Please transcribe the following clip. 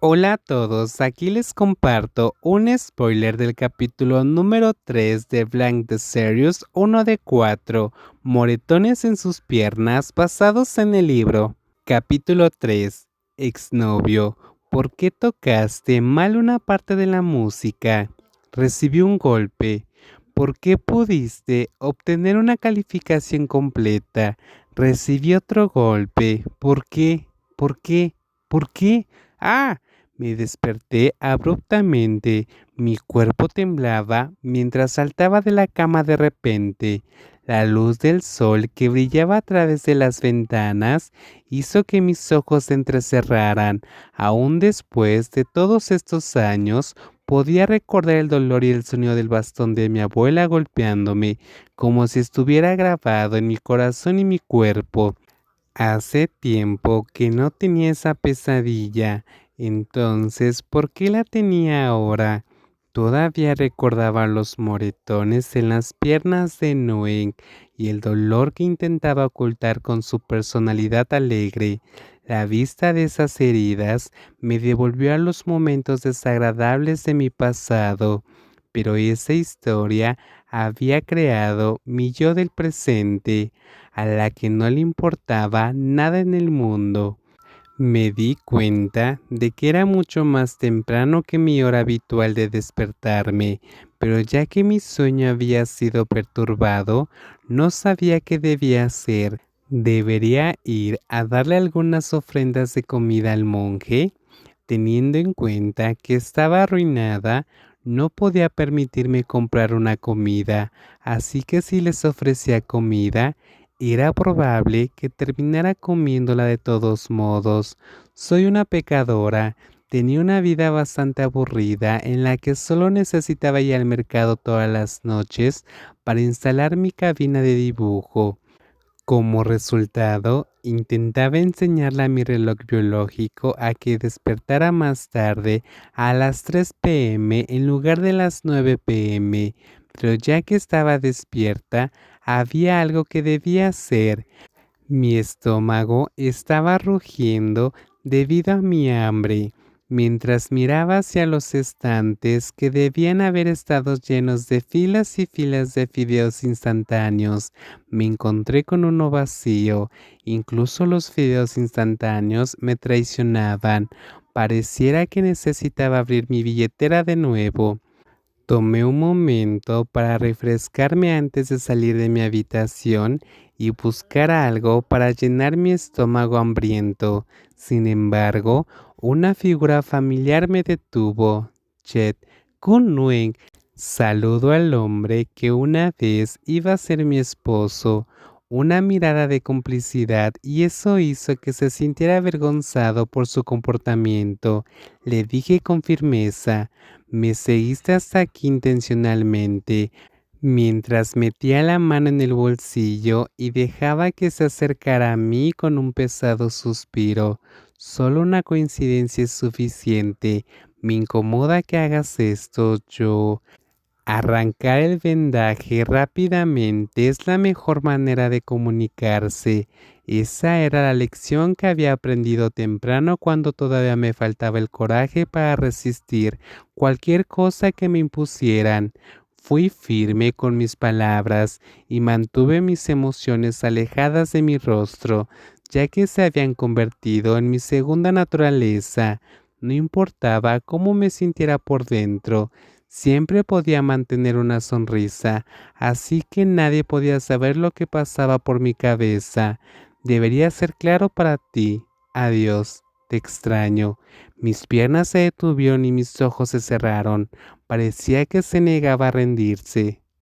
Hola a todos, aquí les comparto un spoiler del capítulo número 3 de Blank the Series 1 de 4, moretones en sus piernas basados en el libro. Capítulo 3, exnovio, ¿por qué tocaste mal una parte de la música? Recibí un golpe. ¿Por qué pudiste obtener una calificación completa? Recibí otro golpe. ¿Por qué? ¿Por qué? ¿Por qué? ¡Ah! Me desperté abruptamente. Mi cuerpo temblaba mientras saltaba de la cama de repente. La luz del sol que brillaba a través de las ventanas hizo que mis ojos se entrecerraran. Aún después de todos estos años, podía recordar el dolor y el sonido del bastón de mi abuela golpeándome, como si estuviera grabado en mi corazón y mi cuerpo. Hace tiempo que no tenía esa pesadilla. Entonces, ¿por qué la tenía ahora? Todavía recordaba los moretones en las piernas de Noé y el dolor que intentaba ocultar con su personalidad alegre. La vista de esas heridas me devolvió a los momentos desagradables de mi pasado, pero esa historia había creado mi yo del presente, a la que no le importaba nada en el mundo. Me di cuenta de que era mucho más temprano que mi hora habitual de despertarme, pero ya que mi sueño había sido perturbado, no sabía qué debía hacer. ¿Debería ir a darle algunas ofrendas de comida al monje? Teniendo en cuenta que estaba arruinada, no podía permitirme comprar una comida, así que si les ofrecía comida, era probable que terminara comiéndola de todos modos. Soy una pecadora. Tenía una vida bastante aburrida en la que solo necesitaba ir al mercado todas las noches para instalar mi cabina de dibujo. Como resultado, intentaba enseñarle a mi reloj biológico a que despertara más tarde a las 3 p.m. en lugar de las 9 p.m., pero ya que estaba despierta, había algo que debía hacer. Mi estómago estaba rugiendo debido a mi hambre. Mientras miraba hacia los estantes que debían haber estado llenos de filas y filas de fideos instantáneos, me encontré con uno vacío. Incluso los fideos instantáneos me traicionaban. Pareciera que necesitaba abrir mi billetera de nuevo. Tomé un momento para refrescarme antes de salir de mi habitación y buscar algo para llenar mi estómago hambriento. Sin embargo, una figura familiar me detuvo. Chet Kunwing. Saludo al hombre que una vez iba a ser mi esposo. Una mirada de complicidad y eso hizo que se sintiera avergonzado por su comportamiento. Le dije con firmeza: me seguiste hasta aquí intencionalmente, mientras metía la mano en el bolsillo y dejaba que se acercara a mí con un pesado suspiro. Solo una coincidencia es suficiente. Me incomoda que hagas esto, yo. Arrancar el vendaje rápidamente es la mejor manera de comunicarse. Esa era la lección que había aprendido temprano cuando todavía me faltaba el coraje para resistir cualquier cosa que me impusieran. Fui firme con mis palabras y mantuve mis emociones alejadas de mi rostro, ya que se habían convertido en mi segunda naturaleza. No importaba cómo me sintiera por dentro. Siempre podía mantener una sonrisa, así que nadie podía saber lo que pasaba por mi cabeza. Debería ser claro para ti. Adiós, te extraño. Mis piernas se detuvieron y mis ojos se cerraron. Parecía que se negaba a rendirse.